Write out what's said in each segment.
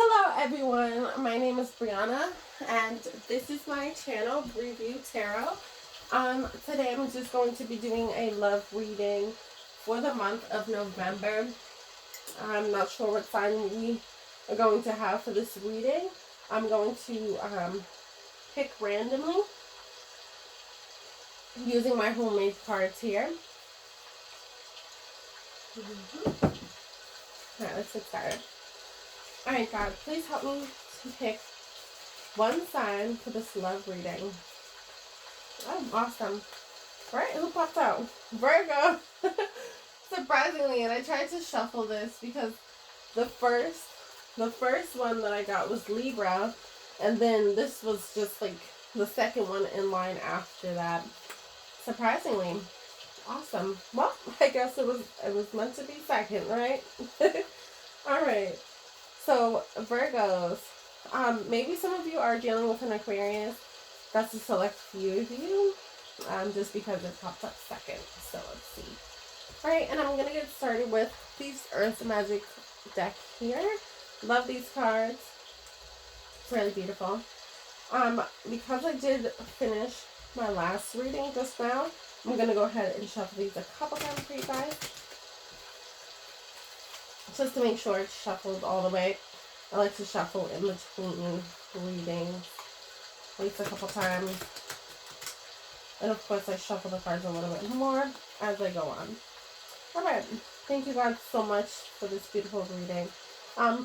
Hello everyone, my name is Brianna and this is my channel, Briy View Tarot. Today I'm just going to be doing a love reading for the month of November. I'm not sure what sign we are going to have for this reading. I'm going to pick randomly using my homemade cards here. Alright, let's get started. Alright, God, please help me to pick one sign for this love reading. Oh, awesome. Alright, who popped out? Virgo! Surprisingly, and I tried to shuffle this because the first one that I got was Libra, and then this was just like the second one in line after that. Surprisingly. Awesome. Well, I guess it was meant to be second, right? Alright. So, Virgos, maybe some of you are dealing with an Aquarius. That's a select few of you, just because it popped up second. So, let's see. Alright, and I'm going to get started with these Earth Magic deck here. Love these cards. It's really beautiful. Because I did finish my last reading just now, I'm going to go ahead and shuffle these a couple times for you guys, just to make sure it's shuffled all the way. I like to shuffle in between readings at least a couple times. And of course I shuffle the cards a little bit more as I go on. Alright, thank you guys so much for this beautiful reading.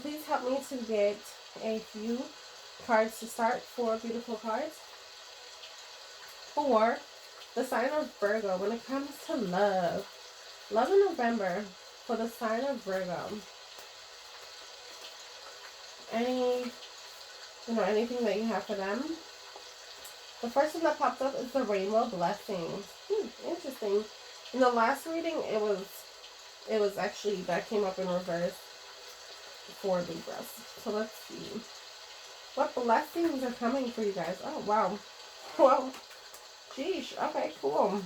Please help me to get a few cards to start, 4 beautiful cards. For the sign of Virgo, when it comes to love in November, for the sign of Virgo, anything that you have for them. The first one that popped up is the Rainbow Blessings. Interesting. In the last reading, it was actually, that came up in reverse for Libras. So let's see. What blessings are coming for you guys? Oh, wow. Well, geesh. Okay, cool.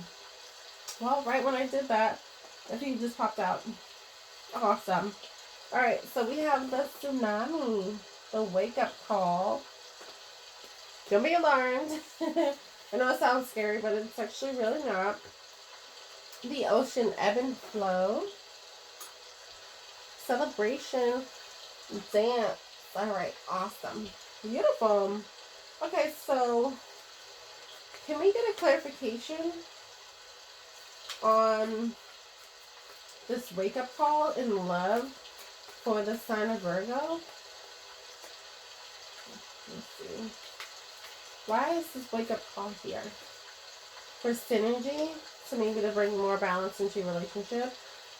Well, right when I did that, a few just popped out. Awesome. Alright, so we have the Tsunami, the wake-up call. Don't be alarmed. I know it sounds scary, but it's actually really not. The Ocean Ebb and Flow. Celebration. Dance. Alright, awesome. Beautiful. Okay, so can we get a clarification on this wake-up call in love for the sign of Virgo? Let's see. Why is this wake-up call here? For synergy, so maybe to bring more balance into your relationship.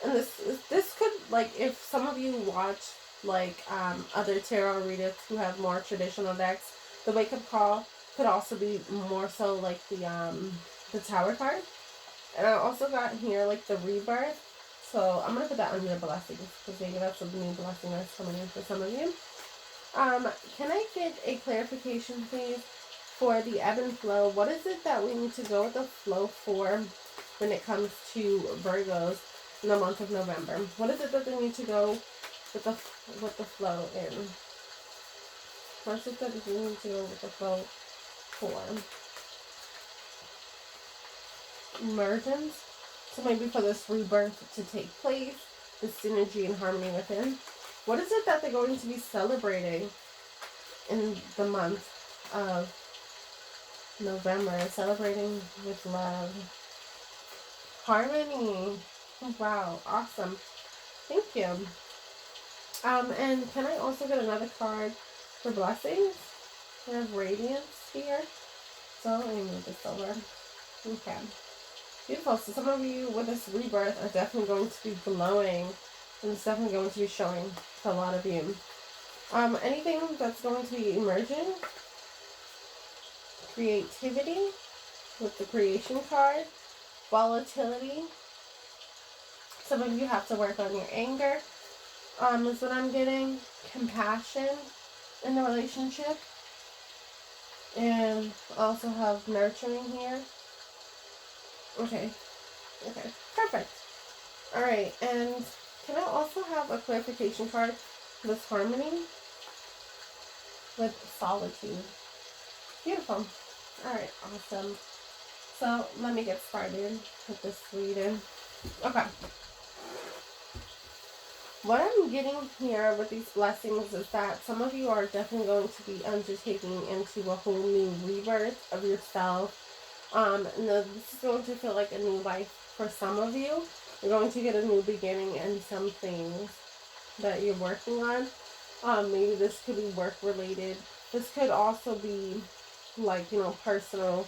And this could, like, if some of you watch like other tarot readers who have more traditional decks, the wake-up call could also be more so like the Tower card. And I also got here like the Rebirth. So I'm gonna put that under blessings because maybe that's a new blessing that's coming in for some of you. Can I get a clarification, please, for the ebb and flow? What is it that we need to go with the flow for when it comes to Virgos in the month of November? What is it that they need to go with the flow in? What is it that they need to go with the flow for? Emergence. So maybe for this rebirth to take place, the synergy and harmony within. What is it that they're going to be celebrating in the month of November? Celebrating with love. Harmony. Wow, awesome. Thank you. And can I also get another card for blessings? I have radiance here. So let me move this over. Okay. Beautiful. So some of you with this rebirth are definitely going to be glowing, and it's definitely going to be showing to a lot of you. Anything that's going to be emerging, creativity with the creation card, volatility. Some of you have to work on your anger, is what I'm getting. Compassion in the relationship, and also have nurturing here. Okay, perfect. Alright, and can I also have a clarification card for this harmony? with solitude. Beautiful. Alright, awesome. So let me get started with this reading. Okay. What I'm getting here with these blessings is that some of you are definitely going to be undertaking into a whole new rebirth of yourself. This is going to feel like a new life for some of you. You're going to get a new beginning in some things that you're working on. Maybe this could be work related. This could also be like, personal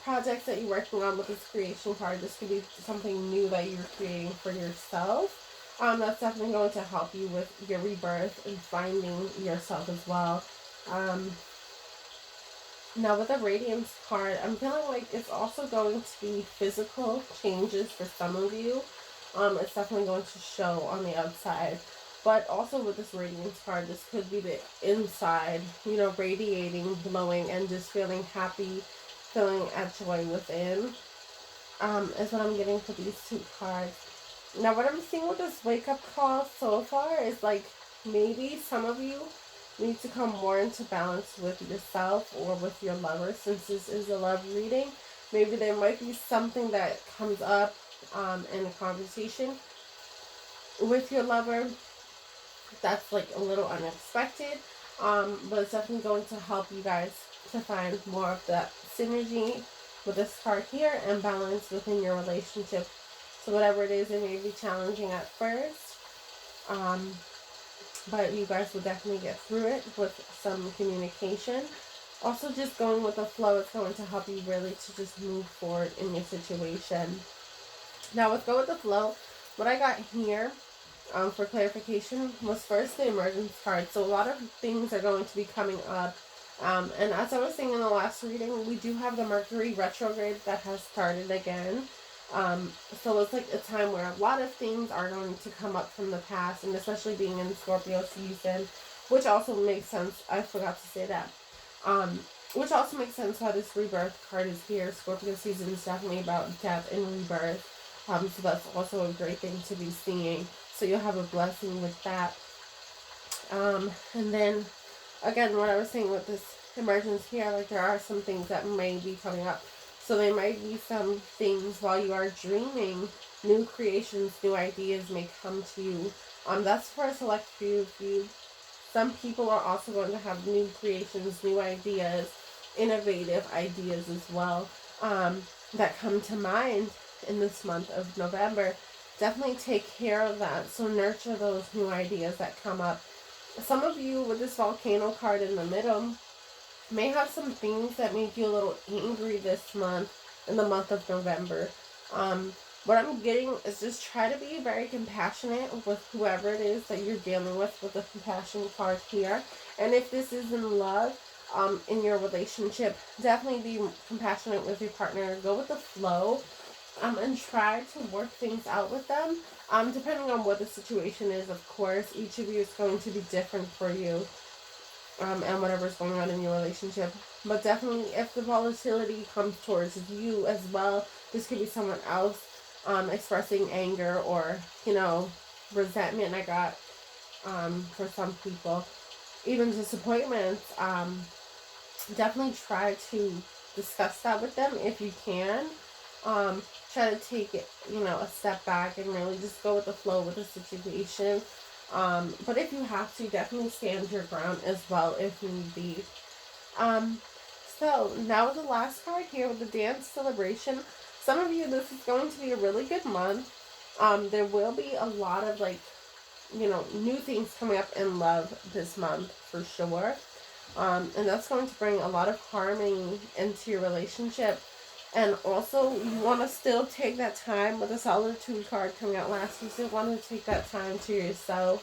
projects that you're working on with this creation card. This could be something new that you're creating for yourself. That's definitely going to help you with your rebirth and finding yourself as well. Now with the Radiance card, I'm feeling like it's also going to be physical changes for some of you. It's definitely going to show on the outside. But also with this Radiance card, this could be the inside, radiating, glowing, and just feeling happy, feeling at joy within, is what I'm getting for these two cards. Now, what I'm seeing with this wake-up call so far is like maybe some of you need to come more into balance with yourself or with your lover, since this is a love reading. Maybe there might be something that comes up in a conversation with your lover that's like a little unexpected, but it's definitely going to help you guys to find more of that synergy with this card here and balance within your relationship. So whatever it is, it may be challenging at first, but you guys will definitely get through it with some communication. Also, just going with the flow is going to help you really to just move forward in your situation. Now, with go with the flow, what I got here for clarification was first the emergence card. So a lot of things are going to be coming up. And as I was saying in the last reading, we do have the Mercury retrograde that has started again. So it's like a time where a lot of things are going to come up from the past, and especially being in Scorpio season, which also makes sense. I forgot to say that. Which also makes sense why this rebirth card is here. Scorpio season is definitely about death and rebirth. So that's also a great thing to be seeing. So you'll have a blessing with that. And then, again, what I was saying with this emergence here, like there are some things that may be coming up. So there might be some things while you are dreaming, new creations, new ideas may come to you. That's for a select few of you. Some people are also going to have new creations, new ideas, innovative ideas as well, that come to mind in this month of November. Definitely take care of that. So nurture those new ideas that come up. Some of you with this volcano card in the middle may have some things that make you a little angry this month, in the month of November. What I'm getting is just try to be very compassionate with whoever it is that you're dealing with the compassion card here. And if this is in love, in your relationship, definitely be compassionate with your partner. Go with the flow. And try to work things out with them. Depending on what the situation is, of course, each of you is going to be different for you, and whatever's going on in your relationship. But definitely, if the volatility comes towards you as well, this could be someone else expressing anger or, resentment. I got for some people, even disappointments. Definitely try to discuss that with them if you can. Try to take it, a step back and really just go with the flow with the situation. But if you have to, definitely stand your ground as well if need be. So now the last card here with the dance celebration. Some of you, this is going to be a really good month. There will be a lot of new things coming up in love this month for sure. And that's going to bring a lot of harmony into your relationship. And also, you want to still take that time with the solitude card coming out last. You still want to take that time to yourself,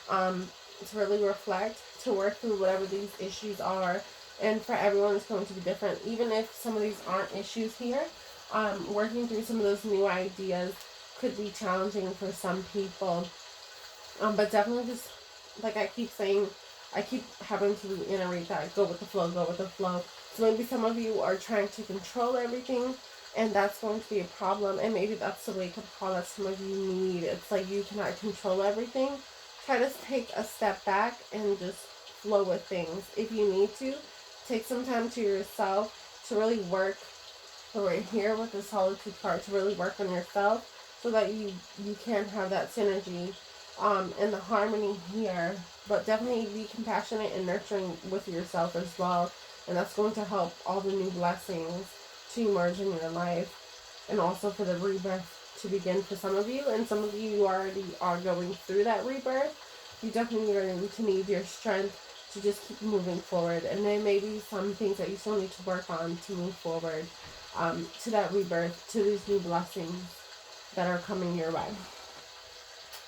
to really reflect, to work through whatever these issues are. And for everyone, it's going to be different. Even if some of these aren't issues here, working through some of those new ideas could be challenging for some people. But definitely just, like I keep saying, I keep having to reiterate that, go with the flow, go with the flow. So maybe some of you are trying to control everything, and that's going to be a problem. And maybe that's the wake-up call that some of you need. It's like you cannot control everything. Try to take a step back and just flow with things. If you need to, take some time to yourself to really work. So right here with the solitude card, to really work on yourself so that you can have that synergy and the harmony here. But definitely be compassionate and nurturing with yourself as well. And that's going to help all the new blessings to emerge in your life. And also for the rebirth to begin for some of you. And some of you already are going through that rebirth. You definitely are going to need your strength to just keep moving forward. And there may be some things that you still need to work on to move forward to that rebirth, to these new blessings that are coming your way.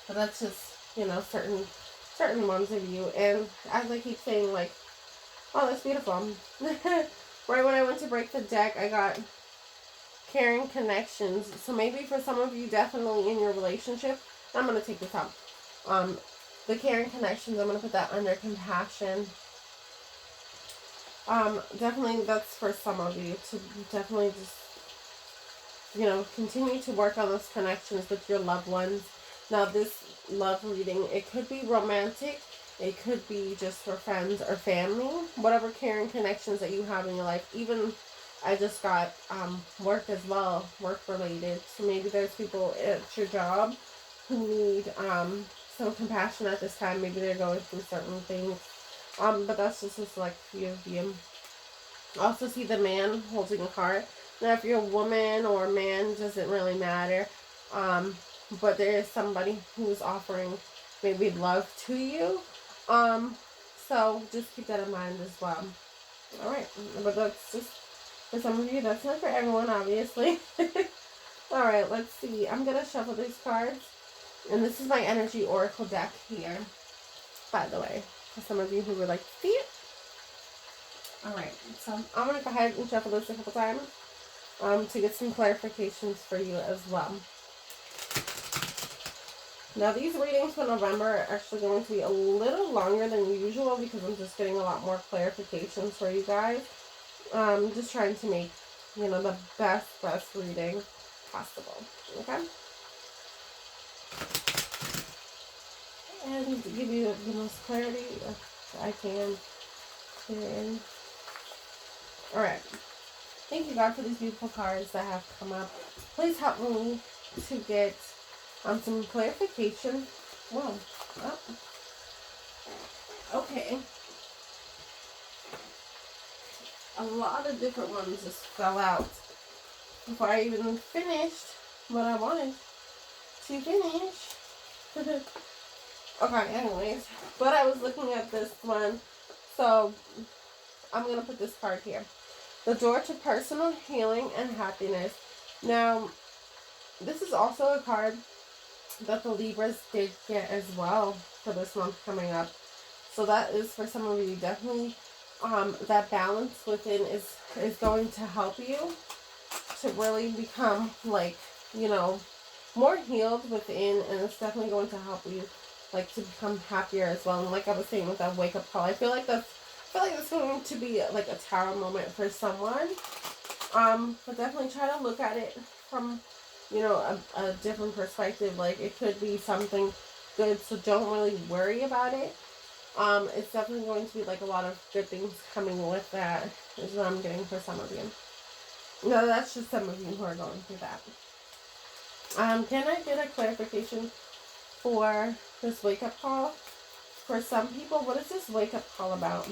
But that's just, you know, certain ones of you. And as I keep saying, like, oh, that's beautiful. Right when I went to break the deck, I got caring connections. So maybe for some of you, definitely in your relationship, I'm going to take this out. The caring connections, I'm going to put that under compassion. Definitely that's for some of you to definitely just, you know, continue to work on those connections with your loved ones. Now this love reading, it could be romantic, it could be just for friends or family, whatever caring connections that you have in your life. Even I just got work as well, work related. So maybe there's people at your job who need some compassion at this time. Maybe they're going through certain things. But that's just a select few of you. Also see the man holding a card. Now if you're a woman or a man, doesn't really matter. But there is somebody who's offering maybe love to you. So just keep that in mind as well. Alright, but that's just for some of you. That's not for everyone, obviously. Alright, let's see. I'm going to shuffle these cards. And this is my energy oracle deck here, by the way, for some of you who would like to see it. Alright, so I'm going to go ahead and shuffle this a couple times to get some clarifications for you as well. Now these readings for November are actually going to be a little longer than usual because I'm just getting a lot more clarifications for you guys. Just trying to make, you know, the best reading possible. Okay? And to give you the most clarity I can. And, alright. Thank you, God, for these beautiful cards that have come up. Please help me to get some clarification. Whoa. Oh. Okay. A lot of different ones just fell out before I even finished what I wanted to finish. Okay, anyways. But I was looking at this one. So, I'm going to put this card here. The door to personal healing and happiness. Now, this is also a card that the Libras did get as well for this month coming up. So that is for some of you. Definitely that balance within is going to help you to really become, like, you know, more healed within, and it's definitely going to help you, like, to become happier as well. And like I was saying with that wake up call, I feel like that's going to be like a tarot moment for someone. But definitely try to look at it from, you know, a different perspective. Like, it could be something good, so don't really worry about it. It's definitely going to be like a lot of good things coming with that, is what I'm getting for some of you. No, that's just some of you who are going through that. Can I get a clarification for this wake-up call? For some people, what is this wake-up call about?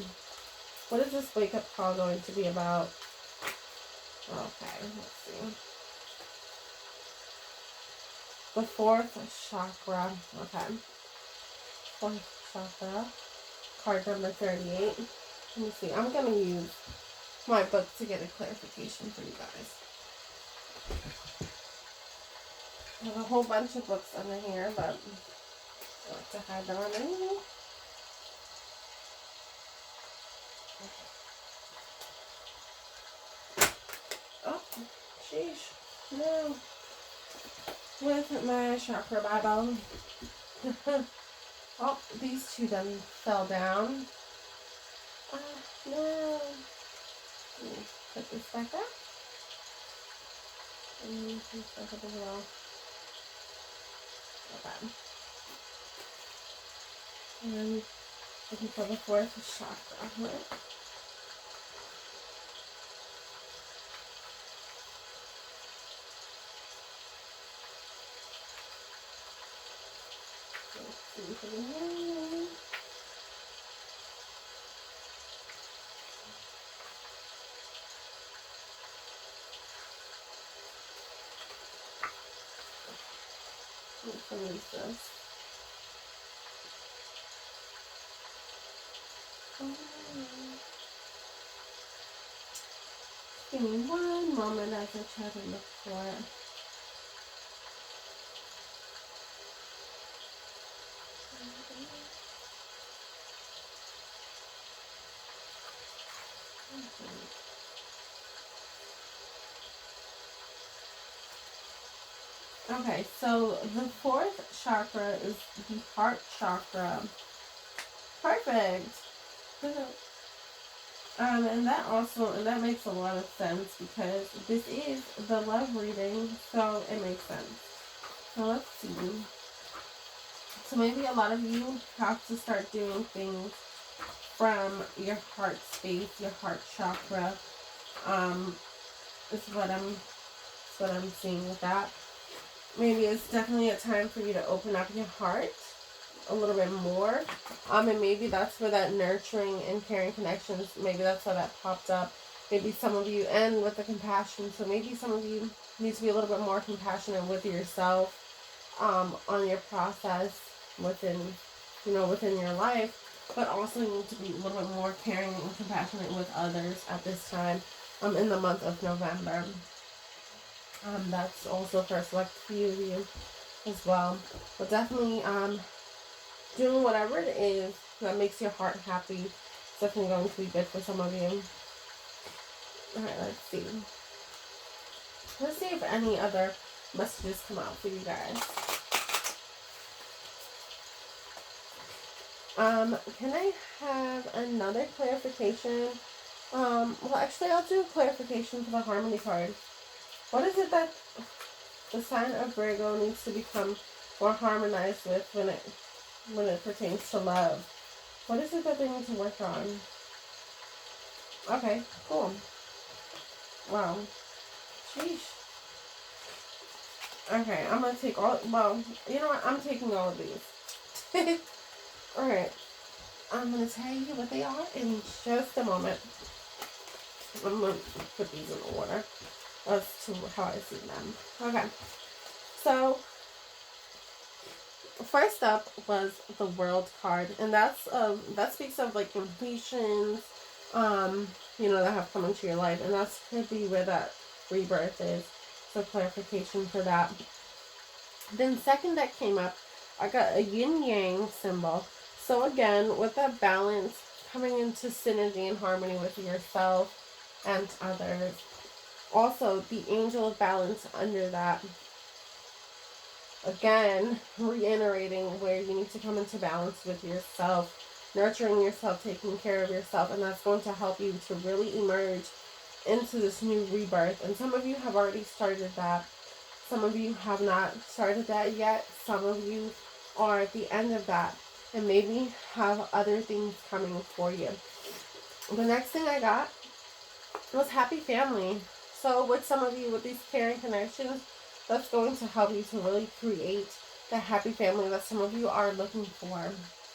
What is this wake-up call going to be about? Okay, let's see. The fourth chakra. Okay. Fourth chakra. Card number 38. Let me see. I'm going to use my book to get a clarification for you guys. I have a whole bunch of books under here, but I like to hide them anyway. Oh, sheesh. No. With my chakra Bible. Oh, these two then fell down. No. Let me put this back up. And this back up as well. Okay. And Looking for the fourth chakra, right? What is this? Give me one moment as I try to look for it. Okay, so the fourth chakra is the heart chakra. Perfect. And that makes a lot of sense because this is the love reading, so it makes sense. So let's see. So maybe a lot of you have to start doing things from your heart space, your heart chakra. Is what I'm seeing with that. Maybe it's definitely a time for you to open up your heart a little bit more. And maybe that's where that nurturing and caring connections, maybe that's why that popped up. Maybe some of you, and with the compassion, so maybe some of you need to be a little bit more compassionate with yourself, on your process within your life, but also you need to be a little bit more caring and compassionate with others at this time, in the month of November. That's also for a select few of you as well. But definitely, doing whatever it is that makes your heart happy is definitely going to be good for some of you. Alright, let's see. Let's see if any other messages come out for you guys. Can I have another clarification? Well, actually, I'll do a clarification for the Harmony card. What is it that the sign of Virgo needs to become more harmonized with when it pertains to love? What is it that they need to work on? Okay, cool. Wow. Sheesh. Okay, I'm going to take all... Well, you know what? I'm taking all of these. Alright. I'm going to tell you what they are in just a moment. I'm going to put these in order as to how I see them. Okay. So, first up was the World card. And that speaks of like completions, that have come into your life. And that's could be where that rebirth is. So clarification for that. Then second that came up, I got a yin-yang symbol. So again, with that balance, coming into synergy and harmony with yourself and others. Also, the angel of balance under that. Again, reiterating where you need to come into balance with yourself, nurturing yourself, taking care of yourself, and that's going to help you to really emerge into this new rebirth. And some of you have already started that. Some of you have not started that yet. Some of you are at the end of that and maybe have other things coming for you. The next thing I got was happy family. So with some of you, with these caring connections, that's going to help you to really create the happy family that some of you are looking for.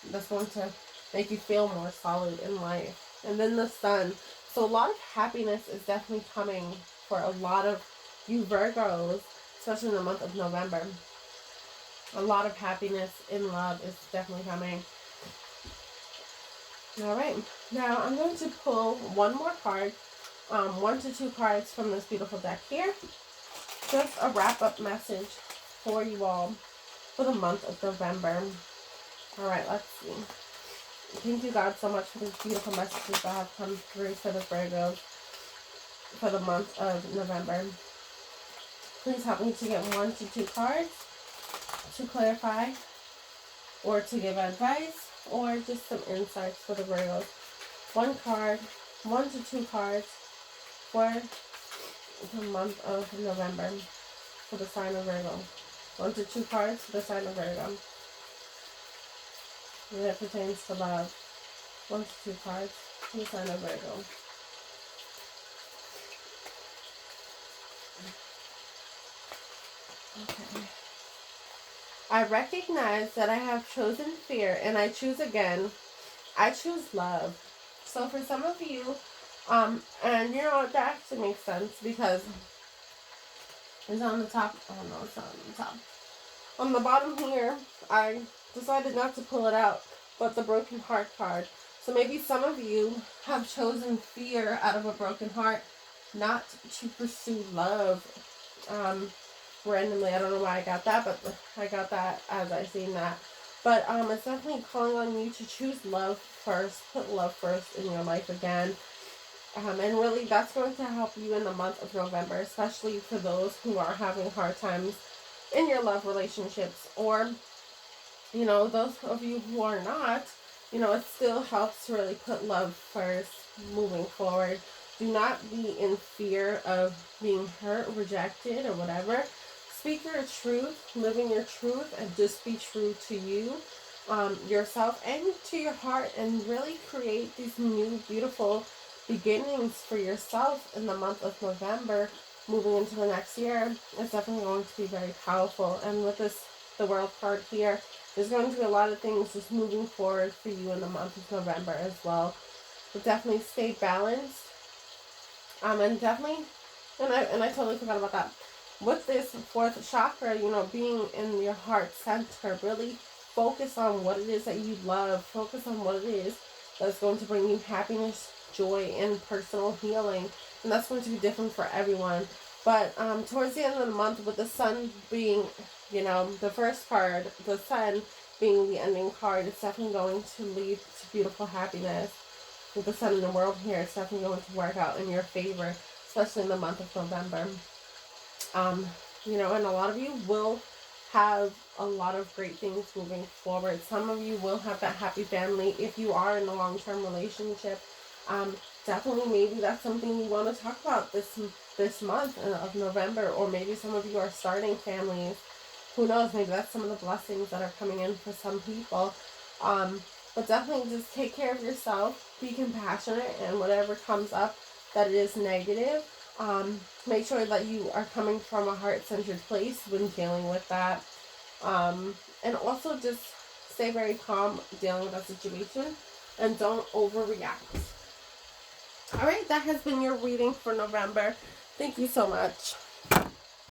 That's going to make you feel more solid in life. And then the sun. So a lot of happiness is definitely coming for a lot of you Virgos, especially in the month of November. A lot of happiness in love is definitely coming. Alright, now I'm going to pull one more card, 1 to 2 cards from this beautiful deck here. Just a wrap-up message for you all for the month of November. Alright, let's see. Thank you, God, so much for these beautiful messages that have come through for the Virgos for the month of November. Please help me to get 1 to 2 cards to clarify or to give advice or just some insights for the Virgos. 1 card, 1 to 2 cards for the month of November for the sign of Virgo. 1 to 2 cards for the sign of Virgo. And it pertains to love. 1 to 2 cards for the sign of Virgo. Okay. I recognize that I have chosen fear and I choose again. I choose love. So for some of you, and you know what, that actually makes sense because it's on the top. Oh no, it's not on the top. On the bottom here, I decided not to pull it out, but the broken heart card. So maybe some of you have chosen fear out of a broken heart, not to pursue love. Randomly, I don't know why I got that, but I got that as I seen that. But it's definitely calling on you to choose love first, put love first in your life again. And really, that's going to help you in the month of November, especially for those who are having hard times in your love relationships, or, you know, those of you who are not, you know, it still helps to really put love first moving forward. Do not be in fear of being hurt, rejected, or whatever. Speak your truth, live in your truth, and just be true to you, yourself, and to your heart, and really create these new, beautiful beginnings for yourself in the month of November. Moving into the next year, it's definitely going to be very powerful. And with this, the World card here, there's going to be a lot of things just moving forward for you in the month of November as well. But definitely stay balanced. And definitely, and I totally forgot about that. With this fourth chakra, you know, being in your heart center, really focus on what it is that you love. Focus on what it is that's going to bring you happiness, joy, and personal healing. And that's going to be different for everyone. But towards the end of the month, with the sun being, you know, the first card, the sun being the ending card, it's definitely going to lead to beautiful happiness. With the sun in the world here, it's definitely going to work out in your favor, especially in the month of November. You know, and a lot of you will have a lot of great things moving forward. Some of you will have that happy family if you are in a long-term relationship. Definitely, maybe that's something you want to talk about this month of November, or maybe some of you are starting families. Who knows? Maybe that's some of the blessings that are coming in for some people. But definitely just take care of yourself. Be compassionate, and whatever comes up that is negative, make sure that you are coming from a heart-centered place when dealing with that. And also just stay very calm dealing with that situation and don't overreact. Alright, that has been your reading for November. Thank you so much.